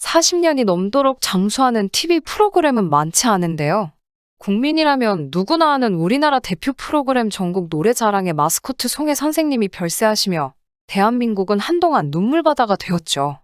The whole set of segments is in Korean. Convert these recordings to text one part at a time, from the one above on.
40년이 넘도록 장수하는 TV 프로그램은 많지 않은데요. 국민이라면 누구나 아는 우리나라 대표 프로그램 전국 노래자랑의 마스코트 송혜 선생님이 별세하시며 대한민국은 한동안 눈물바다가 되었죠.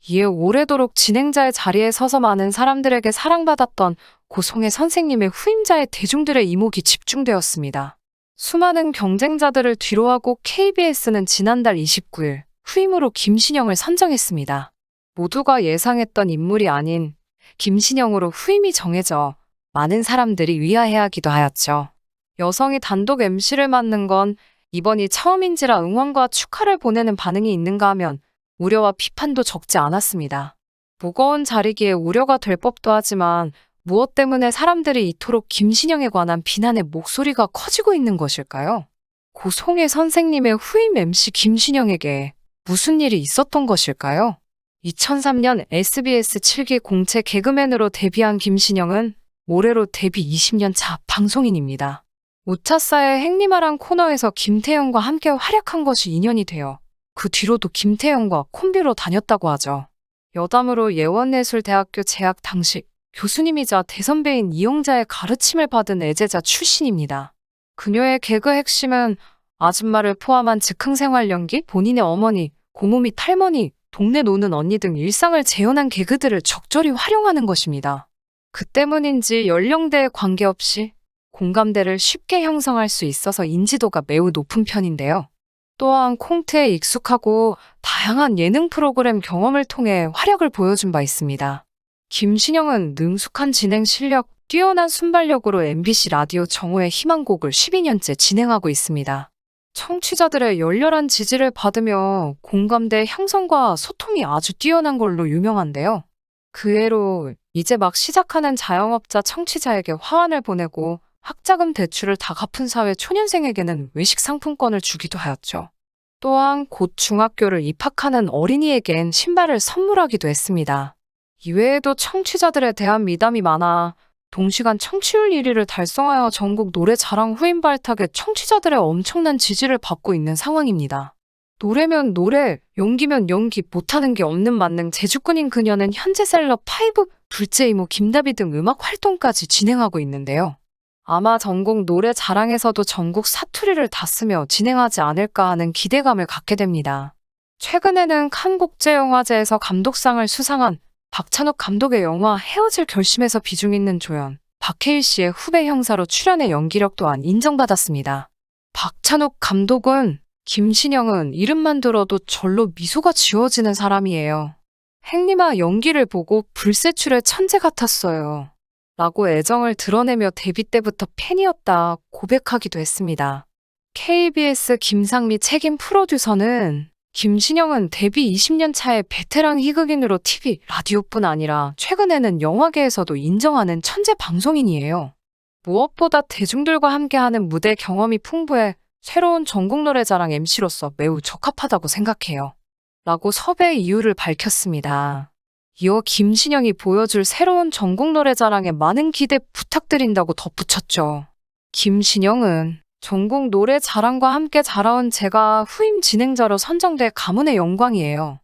이에 오래도록 진행자의 자리에 서서 많은 사람들에게 사랑받았던 고 송혜 선생님의 후임자에 대중들의 이목이 집중되었습니다. 수많은 경쟁자들을 뒤로하고 KBS는 지난달 29일 후임으로 김신영을 선정했습니다. 모두가 예상했던 인물이 아닌 김신영으로 후임이 정해져 많은 사람들이 의아해하기도 하였죠. 여성이 단독 MC를 맡는 건 이번이 처음인지라 응원과 축하를 보내는 반응이 있는가 하면 우려와 비판도 적지 않았습니다. 무거운 자리기에 우려가 될 법도 하지만 무엇 때문에 사람들이 이토록 김신영에 관한 비난의 목소리가 커지고 있는 것일까요? 고 송혜 선생님의 후임 MC 김신영에게 무슨 일이 있었던 것일까요? 2003년 SBS 7기 공채 개그맨으로 데뷔한 김신영은 올해로 데뷔 20년 차 방송인입니다. 우차사의 행리마랑 코너에서 김태형과 함께 활약한 것이 인연이 되어 그 뒤로도 김태형과 콤비로 다녔다고 하죠. 여담으로 예원예술대학교 재학 당시 교수님이자 대선배인 이용자의 가르침을 받은 애제자 출신입니다. 그녀의 개그 핵심은 아줌마를 포함한 즉흥생활 연기, 본인의 어머니, 고모 및 할머니, 동네 노는 언니 등 일상을 재현한 개그들을 적절히 활용하는 것입니다. 그 때문인지 연령대에 관계없이 공감대를 쉽게 형성할 수 있어서 인지도가 매우 높은 편인데요. 또한 콩트에 익숙하고 다양한 예능 프로그램 경험을 통해 활약을 보여준 바 있습니다. 김신영은 능숙한 진행 실력, 뛰어난 순발력으로 MBC 라디오 정오의 희망곡을 12년째 진행하고 있습니다. 청취자들의 열렬한 지지를 받으며 공감대 형성과 소통이 아주 뛰어난 걸로 유명한데요. 그 외로 이제 막 시작하는 자영업자 청취자에게 화환을 보내고 학자금 대출을 다 갚은 사회 초년생에게는 외식 상품권을 주기도 하였죠. 또한 곧 중학교를 입학하는 어린이에겐 신발을 선물하기도 했습니다. 이외에도 청취자들에 대한 미담이 많아 동시간 청취율 1위를 달성하여 전국 노래자랑 후임 발탁에 청취자들의 엄청난 지지를 받고 있는 상황입니다. 노래면 노래, 연기면 연기, 못하는 게 없는 만능 재주꾼인 그녀는 현재 셀럽 5, 둘째 이모 김다비 등 음악 활동까지 진행하고 있는데요. 아마 전국 노래자랑에서도 전국 사투리를 다 쓰며 진행하지 않을까 하는 기대감을 갖게 됩니다. 최근에는 칸 국제영화제에서 감독상을 수상한 박찬욱 감독의 영화 헤어질 결심에서 비중 있는 조연, 박해일 씨의 후배 형사로 출연해 연기력 또한 인정받았습니다. 박찬욱 감독은 김신영은 이름만 들어도 절로 미소가 지워지는 사람이에요. 행리마 연기를 보고 불세출의 천재 같았어요. 라고 애정을 드러내며 데뷔 때부터 팬이었다 고백하기도 했습니다. KBS 김상미 책임 프로듀서는 김신영은 데뷔 20년 차의 베테랑 희극인으로 TV, 라디오뿐 아니라 최근에는 영화계에서도 인정하는 천재 방송인이에요. 무엇보다 대중들과 함께하는 무대 경험이 풍부해 새로운 전국 노래자랑 MC로서 매우 적합하다고 생각해요. 라고 섭외 이유를 밝혔습니다. 이어 김신영이 보여줄 새로운 전국 노래자랑에 많은 기대 부탁드린다고 덧붙였죠. 김신영은 전국 노래자랑과 함께 자라온 제가 후임 진행자로 선정돼 가문의 영광이에요.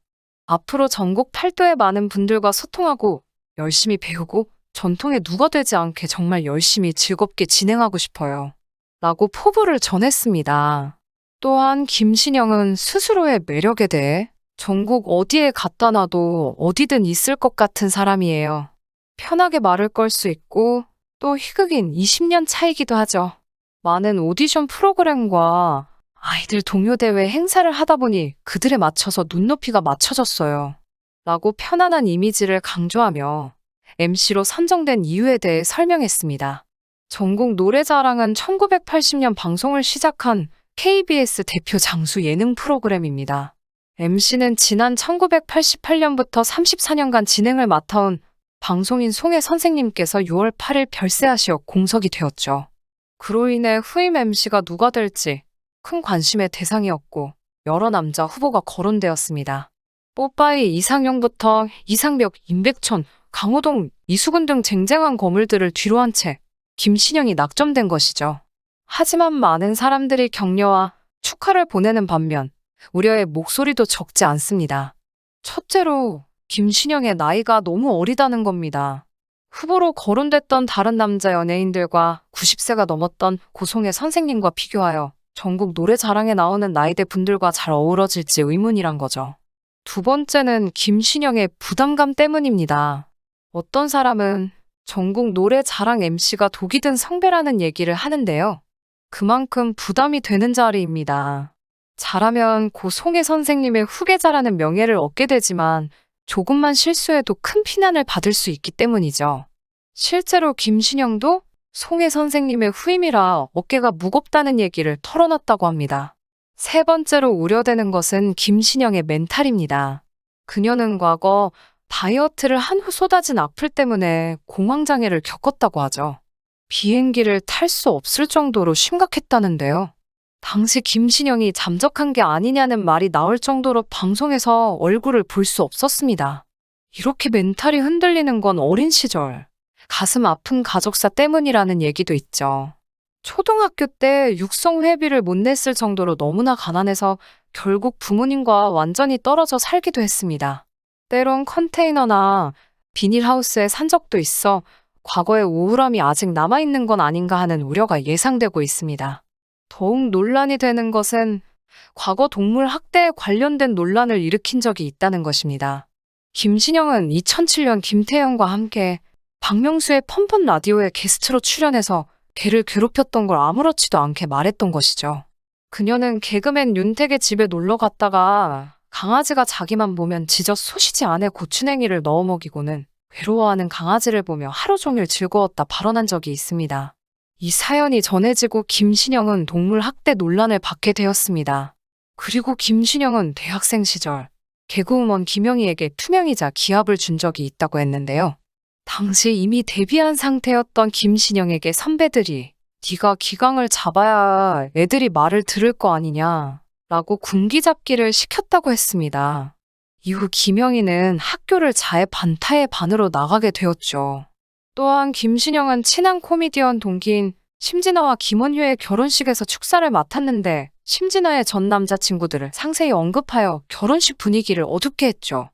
앞으로 전국 팔도의 많은 분들과 소통하고 열심히 배우고 전통에 누가 되지 않게 정말 열심히 즐겁게 진행하고 싶어요. 라고 포부를 전했습니다. 또한 김신영은 스스로의 매력에 대해 전국 어디에 갖다 놔도 어디든 있을 것 같은 사람이에요. 편하게 말을 걸 수 있고 또 희극인 20년 차이기도 하죠. 많은 오디션 프로그램과 아이들 동요대회 행사를 하다 보니 그들에 맞춰서 눈높이가 맞춰졌어요. 라고 편안한 이미지를 강조하며 MC로 선정된 이유에 대해 설명했습니다. 전국 노래자랑은 1980년 방송을 시작한 KBS 대표 장수 예능 프로그램입니다. MC는 지난 1988년부터 34년간 진행을 맡아온 방송인 송혜 선생님께서 6월 8일 별세하시어 공석이 되었죠. 그로 인해 후임 MC가 누가 될지 큰 관심의 대상이었고 여러 남자 후보가 거론되었습니다. 뽀빠이 이상형부터 이상벽, 임백천, 강호동, 이수근 등 쟁쟁한 거물들을 뒤로한 채 김신영이 낙점된 것이죠. 하지만 많은 사람들이 격려와 축하를 보내는 반면 우려의 목소리도 적지 않습니다. 첫째로 김신영의 나이가 너무 어리다는 겁니다. 후보로 거론됐던 다른 남자 연예인들과 90세가 넘었던 고송의 선생님과 비교하여 전국 노래자랑에 나오는 나이대 분들과 잘 어우러질지 의문이란 거죠. 두 번째는 김신영의 부담감 때문입니다. 어떤 사람은 전국 노래자랑 MC가 독이 든 성배라는 얘기를 하는데요. 그만큼 부담이 되는 자리입니다. 잘하면 고 송혜 선생님의 후계자라는 명예를 얻게 되지만 조금만 실수해도 큰 피난을 받을 수 있기 때문이죠. 실제로 김신영도 송혜 선생님의 후임이라 어깨가 무겁다는 얘기를 털어놨다고 합니다. 세 번째로 우려되는 것은 김신영의 멘탈입니다. 그녀는 과거 다이어트를 한 후 쏟아진 악플 때문에 공황장애를 겪었다고 하죠. 비행기를 탈 수 없을 정도로 심각했다는데요. 당시 김신영이 잠적한 게 아니냐는 말이 나올 정도로 방송에서 얼굴을 볼 수 없었습니다. 이렇게 멘탈이 흔들리는 건 어린 시절, 가슴 아픈 가족사 때문이라는 얘기도 있죠. 초등학교 때 육성회비를 못 냈을 정도로 너무나 가난해서 결국 부모님과 완전히 떨어져 살기도 했습니다. 때론 컨테이너나 비닐하우스에 산 적도 있어 과거의 우울함이 아직 남아있는 건 아닌가 하는 우려가 예상되고 있습니다. 더욱 논란이 되는 것은 과거 동물 학대에 관련된 논란을 일으킨 적이 있다는 것입니다. 김신영은 2007년 김태현과 함께 박명수의 펀펀 라디오에 게스트로 출연해서 개를 괴롭혔던 걸 아무렇지도 않게 말했던 것이죠. 그녀는 개그맨 윤택의 집에 놀러 갔다가 강아지가 자기만 보면 지져 쑤시지 않에 고추냉이를 넣어 먹이고는 괴로워하는 강아지를 보며 하루 종일 즐거웠다 발언한 적이 있습니다. 이 사연이 전해지고 김신영은 동물 학대 논란을 받게 되었습니다. 그리고 김신영은 대학생 시절 개그우먼 김영희에게 투명이자 기합을 준 적이 있다고 했는데요. 당시 이미 데뷔한 상태였던 김신영에게 선배들이 네가 기강을 잡아야 애들이 말을 들을 거 아니냐 라고 군기잡기를 시켰다고 했습니다. 이후 김영희는 학교를 자해 반타의 반으로 나가게 되었죠. 또한 김신영은 친한 코미디언 동기인 심진아와 김원효의 결혼식에서 축사를 맡았는데 심진아의 전 남자친구들을 상세히 언급하여 결혼식 분위기를 어둡게 했죠.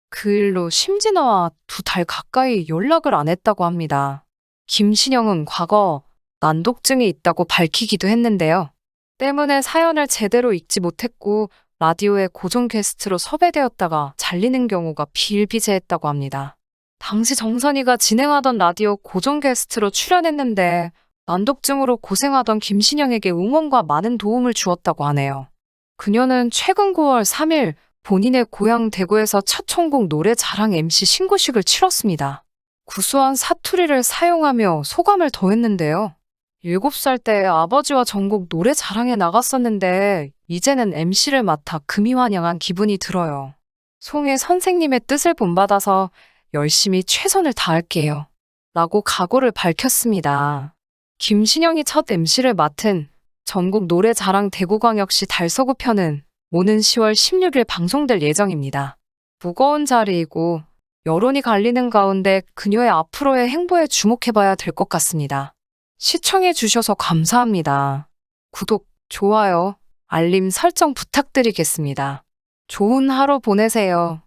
그 일로 심진아와 2달 가까이 연락을 안 했다고 합니다. 김신영은 과거 난독증이 있다고 밝히기도 했는데요. 때문에 사연을 제대로 읽지 못했고 라디오에 고정 게스트로 섭외되었다가 잘리는 경우가 비일비재했다고 합니다. 당시 정선이가 진행하던 라디오 고정 게스트로 출연했는데 난독증으로 고생하던 김신영에게 응원과 많은 도움을 주었다고 하네요. 그녀는 최근 9월 3일 본인의 고향 대구에서 첫 천국 노래자랑 MC 신고식을 치렀습니다. 구수한 사투리를 사용하며 소감을 더했는데요. 7살 때 아버지와 전국 노래자랑에 나갔었는데 이제는 MC를 맡아 금이 환영한 기분이 들어요. 송혜 선생님의 뜻을 본받아서 열심히 최선을 다할게요. 라고 각오를 밝혔습니다. 김신영이 첫 MC를 맡은 전국 노래자랑 대구광역시 달서구 편은 오는 10월 16일 방송될 예정입니다. 무거운 자리이고 여론이 갈리는 가운데 그녀의 앞으로의 행보에 주목해봐야 될 것 같습니다. 시청해주셔서 감사합니다. 구독, 좋아요, 알림 설정 부탁드리겠습니다. 좋은 하루 보내세요.